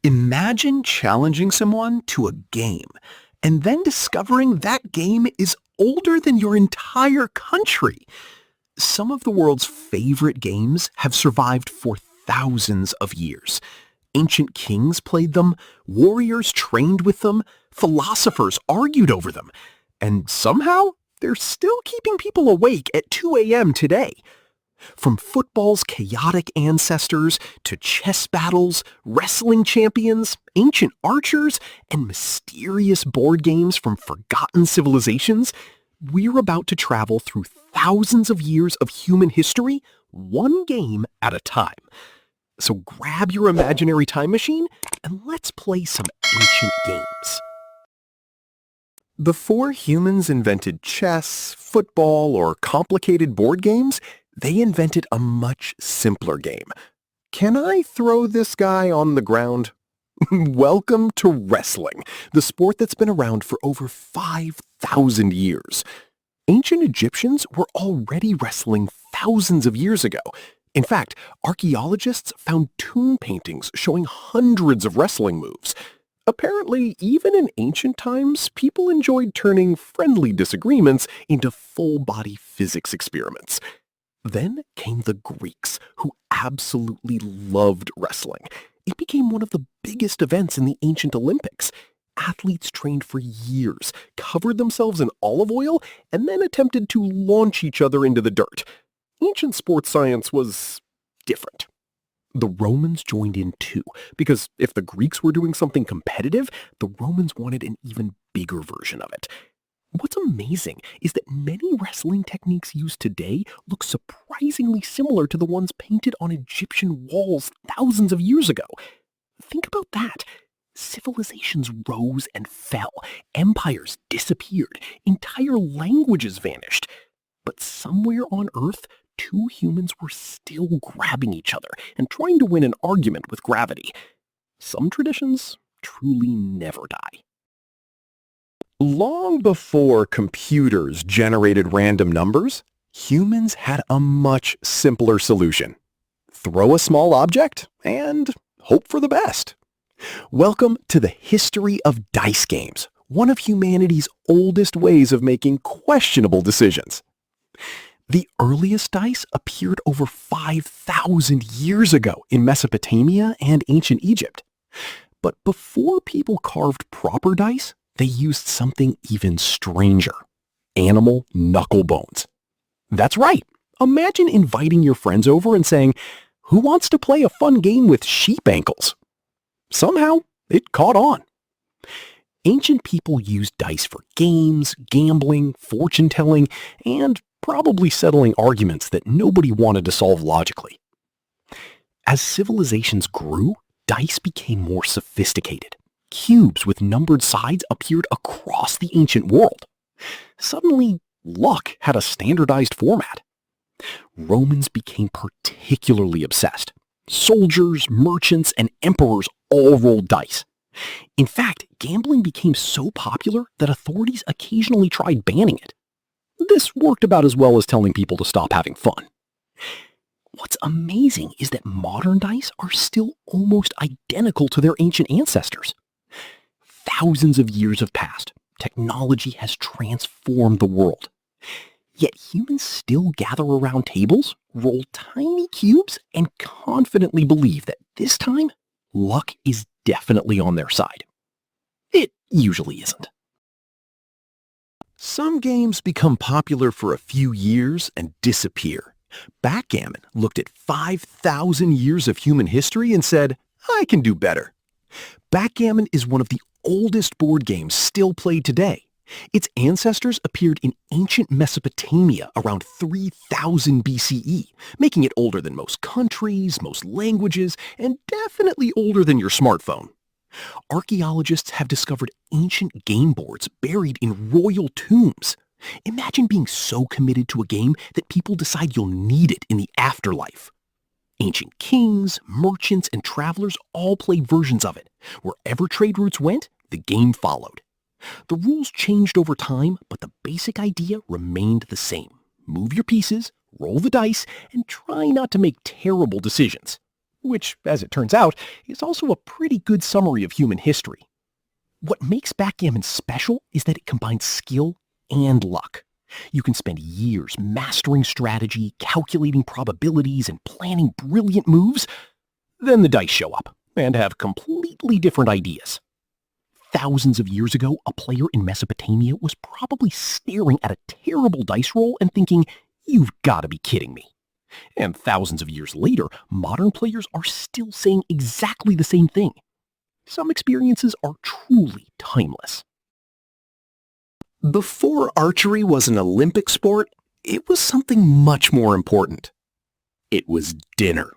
Imagine challenging someone to a game and then discovering that game is older than your entire country. Some of the world's favorite games have survived for thousands of years. Ancient kings played them, warriors trained with them, philosophers argued over them, and somehow they're still keeping people awake at 2 a.m. today. From football's chaotic ancestors to chess battles, wrestling champions, ancient archers, and mysterious board games from forgotten civilizations, we're about to travel through thousands of years of human history, one game at a time. So grab your imaginary time machine and let's play some ancient games. Before humans invented chess, football, or complicated board games, they invented a much simpler game. Can I throw this guy on the ground? Welcome to wrestling, the sport that's been around for over 5,000 years. Ancient Egyptians were already wrestling thousands of years ago. In fact, archaeologists found tomb paintings showing hundreds of wrestling moves. Apparently, even in ancient times, people enjoyed turning friendly disagreements into full-body physics experiments. Then came the Greeks, who absolutely loved wrestling. It became one of the biggest events in the ancient Olympics. Athletes trained for years, covered themselves in olive oil, and then attempted to launch each other into the dirt. Ancient sports science was different. The Romans joined in too, because if the Greeks were doing something competitive, the Romans wanted an even bigger version of it. What's amazing is that many wrestling techniques used today look surprisingly similar to the ones painted on Egyptian walls thousands of years ago. Think about that. Civilizations rose and fell, empires disappeared, entire languages vanished. But somewhere on Earth, two humans were still grabbing each other and trying to win an argument with gravity. Some traditions truly never die. Long before computers generated random numbers, humans had a much simpler solution. Throw a small object and hope for the best. Welcome to the history of dice games, one of humanity's oldest ways of making questionable decisions. The earliest dice appeared over 5,000 years ago in Mesopotamia and ancient Egypt. But before people carved proper dice, they used something even stranger: animal knuckle bones. That's right. Imagine inviting your friends over and saying, "Who wants to play a fun game with sheep ankles?" Somehow, it caught on. Ancient people used dice for games, gambling, fortune-telling, and probably settling arguments that nobody wanted to solve logically. As civilizations grew, dice became more sophisticated. Cubes with numbered sides appeared across the ancient world. Suddenly, luck had a standardized format. Romans became particularly obsessed. Soldiers, merchants, and emperors all rolled dice. In fact, gambling became so popular that authorities occasionally tried banning it. This worked about as well as telling people to stop having fun. What's amazing is that modern dice are still almost identical to their ancient ancestors. Thousands of years have passed. Technology has transformed the world. Yet humans still gather around tables, roll tiny cubes, and confidently believe that this time, luck is definitely on their side. It usually isn't. Some games become popular for a few years and disappear. Backgammon looked at 5,000 years of human history and said, "I can do better." Backgammon is one of the oldest board games still played today. Its ancestors appeared in ancient Mesopotamia around 3000 BCE, making it older than most countries, most languages, and definitely older than your smartphone. Archaeologists have discovered ancient game boards buried in royal tombs. Imagine being so committed to a game that people decide you'll need it in the afterlife. Ancient kings, merchants, and travelers all played versions of it. Wherever trade routes went, the game followed. The rules changed over time, but the basic idea remained the same. Move your pieces, roll the dice, and try not to make terrible decisions. which, as it turns out, is also a pretty good summary of human history. What makes backgammon special is that it combines skill and luck. You can spend years mastering strategy, calculating probabilities, and planning brilliant moves. Then the dice show up and have completely different ideas. Thousands of years ago, a player in Mesopotamia was probably staring at a terrible dice roll and thinking, "You've got to be kidding me." And thousands of years later, modern players are still saying exactly the same thing. Some experiences are truly timeless. Before archery was an Olympic sport, it was something much more important. It was dinner.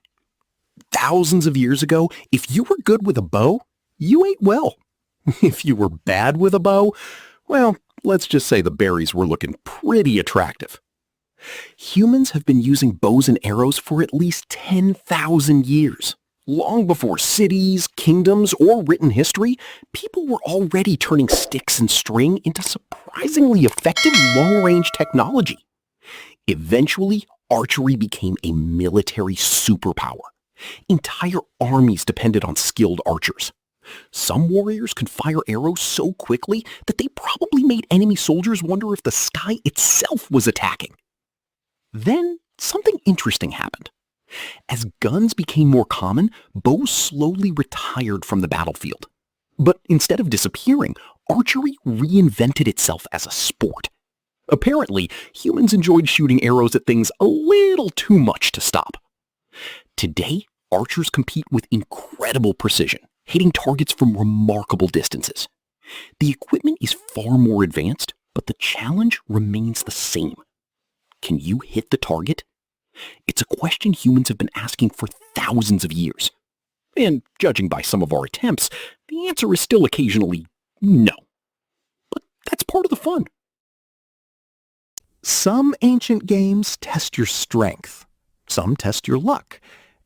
Thousands of years ago, if you were good with a bow, you ate well. If you were bad with a bow, well, let's just say the berries were looking pretty attractive. Humans have been using bows and arrows for at least 10,000 years. Long before cities, kingdoms, or written history, people were already turning sticks and string into surprisingly effective long-range technology. Eventually, archery became a military superpower. Entire armies depended on skilled archers. Some warriors could fire arrows so quickly that they probably made enemy soldiers wonder if the sky itself was attacking. Then, something interesting happened. As guns became more common, bows slowly retired from the battlefield. But instead of disappearing, archery reinvented itself as a sport. Apparently, humans enjoyed shooting arrows at things a little too much to stop. Today, archers compete with incredible precision, hitting targets from remarkable distances. The equipment is far more advanced, but the challenge remains the same. Can you hit the target? It's a question humans have been asking for thousands of years. And judging by some of our attempts, the answer is still occasionally no. But that's part of the fun. Some ancient games test your strength. Some test your luck.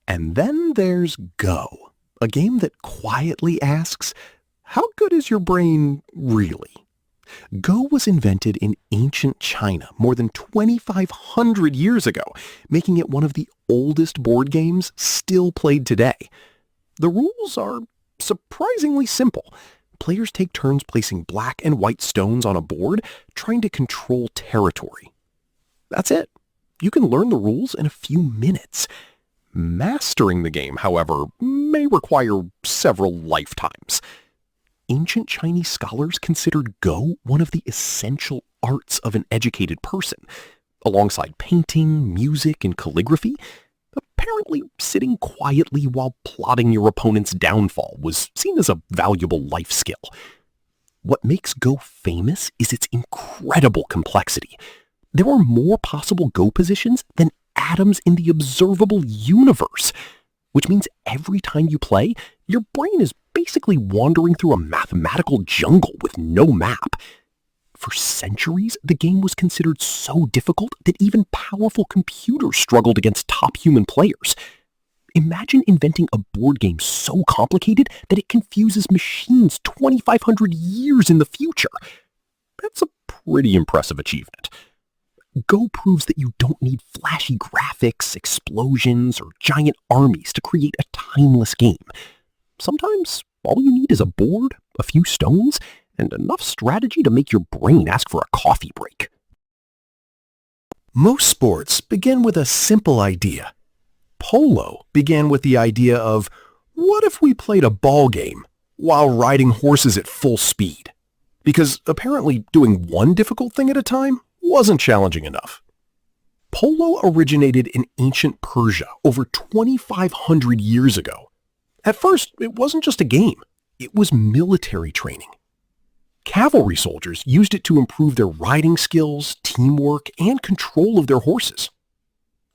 And then there's Go, a game that quietly asks, how good is your brain really? Go was invented in ancient China more than 2,500 years ago, making it one of the oldest board games still played today. The rules are surprisingly simple. Players take turns placing black and white stones on a board, trying to control territory. That's it. You can learn the rules in a few minutes. Mastering the game, however, may require several lifetimes. Ancient Chinese scholars considered Go one of the essential arts of an educated person. Alongside painting, music, and calligraphy, apparently sitting quietly while plotting your opponent's downfall was seen as a valuable life skill. What makes Go famous is its incredible complexity. There are more possible Go positions than atoms in the observable universe, which means every time you play, your brain is basically wandering through a mathematical jungle with no map. For centuries, the game was considered so difficult that even powerful computers struggled against top human players. Imagine inventing a board game so complicated that it confuses machines 2,500 years in the future. That's a pretty impressive achievement. Go proves that you don't need flashy graphics, explosions, or giant armies to create a timeless game. Sometimes all you need is a board, a few stones, and enough strategy to make your brain ask for a coffee break. Most sports begin with a simple idea. Polo began with the idea of, what if we played a ball game while riding horses at full speed? Because apparently doing one difficult thing at a time wasn't challenging enough. Polo originated in ancient Persia over 2,500 years ago. At first, it wasn't just a game. It was military training. Cavalry soldiers used it to improve their riding skills, teamwork, and control of their horses.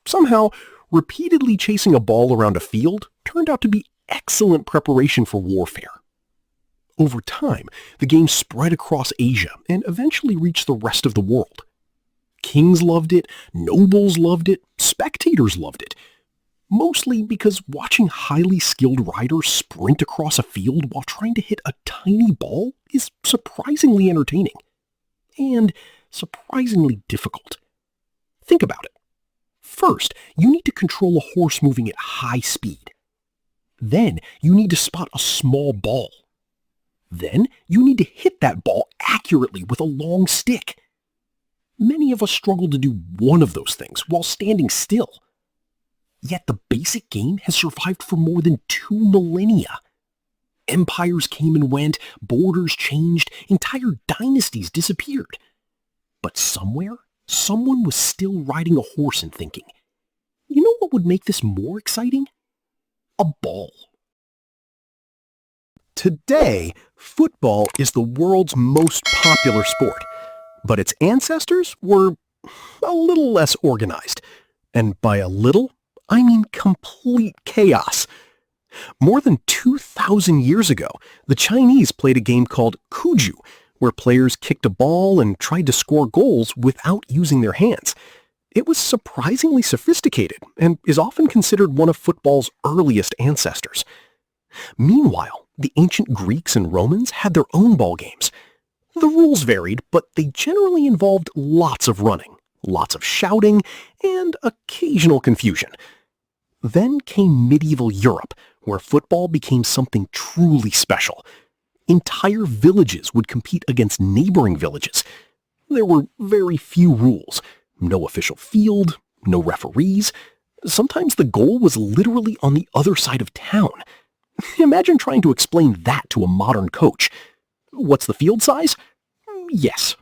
Somehow, repeatedly chasing a ball around a field turned out to be excellent preparation for warfare. Over time, the game spread across Asia and eventually reached the rest of the world. Kings loved it, nobles loved it, spectators loved it. Mostly because watching highly skilled riders sprint across a field while trying to hit a tiny ball is surprisingly entertaining. And surprisingly difficult. Think about it. First, you need to control a horse moving at high speed. Then you need to spot a small ball. Then you need to hit that ball accurately with a long stick. Many of us struggle to do one of those things while standing still. Yet the basic game has survived for more than 2 millennia. Empires came and went, borders changed, entire dynasties disappeared. But somewhere, someone was still riding a horse and thinking, you know what would make this more exciting? A ball. Today, football is the world's most popular sport, but its ancestors were a little less organized. And by a little, I mean complete chaos. More than 2,000 years ago, the Chinese played a game called Cuju, where players kicked a ball and tried to score goals without using their hands. It was surprisingly sophisticated and is often considered one of football's earliest ancestors. Meanwhile, the ancient Greeks and Romans had their own ball games. The rules varied, but they generally involved lots of running, lots of shouting, and occasional confusion. Then came medieval Europe, where football became something truly special. Entire villages would compete against neighboring villages. There were very few rules. No official field, no referees. Sometimes the goal was literally on the other side of town. Imagine trying to explain that to a modern coach. What's the field size? Yes.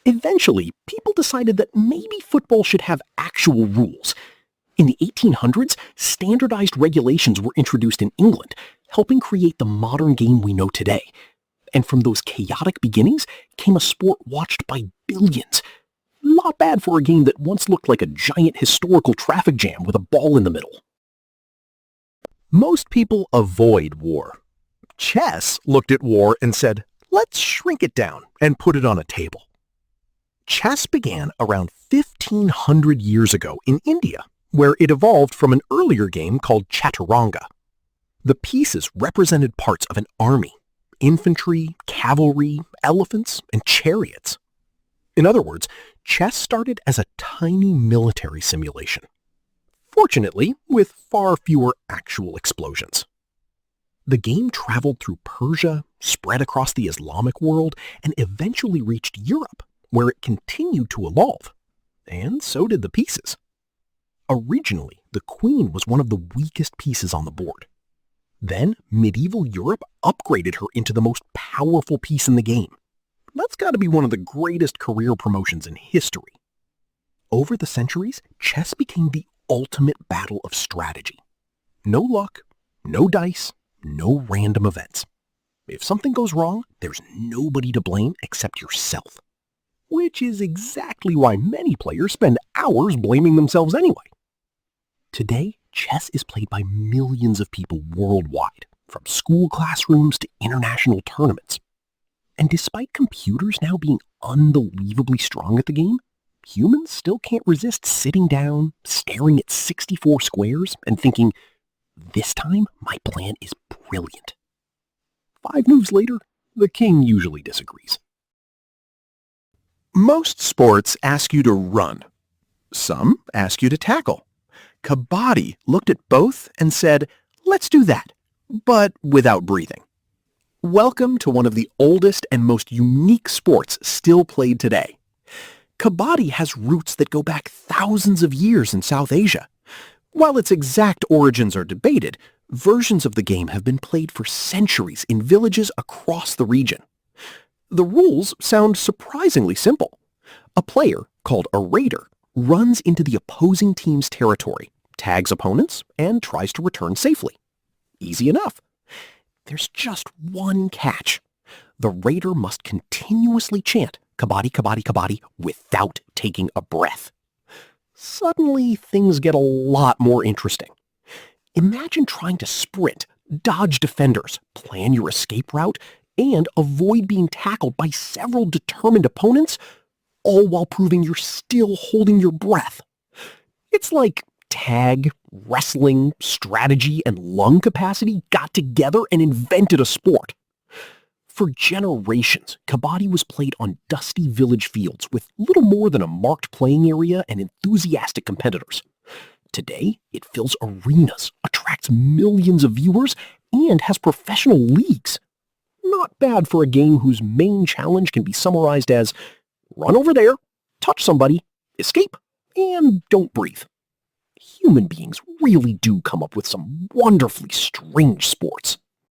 Eventually, people decided that maybe football should have actual rules. In the 1800s, standardized regulations were introduced in England, helping create the modern game we know today. And from those chaotic beginnings came a sport watched by billions. Not bad for a game that once looked like a giant historical traffic jam with a ball in the middle. Most people avoid war. Chess looked at war and said, let's shrink it down and put it on a table. Chess began around 1,500 years ago in India, where it evolved from an earlier game called chaturanga. The pieces represented parts of an army: infantry, cavalry, elephants, and chariots. In other words, chess started as a tiny military simulation. Fortunately, with far fewer actual explosions. The game traveled through Persia, spread across the Islamic world, and eventually reached Europe, where it continued to evolve. And so did the pieces. Originally, the queen was one of the weakest pieces on the board. Then, medieval Europe upgraded her into the most powerful piece in the game. That's got to be one of the greatest career promotions in history. Over the centuries, chess became the ultimate battle of strategy. No luck, no dice, no random events. If something goes wrong, there's nobody to blame except yourself. Which is exactly why many players spend hours blaming themselves anyway. Today, chess is played by millions of people worldwide, from school classrooms to international tournaments. And despite computers now being unbelievably strong at the game, humans still can't resist sitting down, staring at 64 squares, and thinking, this time my plan is brilliant. 5 moves later, the king usually disagrees. Most sports ask you to run. Some ask you to tackle. Kabaddi looked at both and said, let's do that, but without breathing. Welcome to one of the oldest and most unique sports still played today. Kabaddi has roots that go back thousands of years in South Asia. While its exact origins are debated, versions of the game have been played for centuries in villages across the region. The rules sound surprisingly simple. A player, called a raider, runs into the opposing team's territory, tags opponents, and tries to return safely. Easy enough. There's just one catch. The raider must continuously chant Kabaddi, Kabaddi, Kabaddi without taking a breath. Suddenly, things get a lot more interesting. Imagine trying to sprint, dodge defenders, plan your escape route, and avoid being tackled by several determined opponents, all while proving you're still holding your breath. It's like tag, wrestling, strategy, and lung capacity got together and invented a sport. For generations, Kabaddi was played on dusty village fields with little more than a marked playing area and enthusiastic competitors. Today, it fills arenas, attracts millions of viewers, and has professional leagues. Not bad for a game whose main challenge can be summarized as run over there, touch somebody, escape, and don't breathe. Human beings really do come up with some wonderfully strange sports.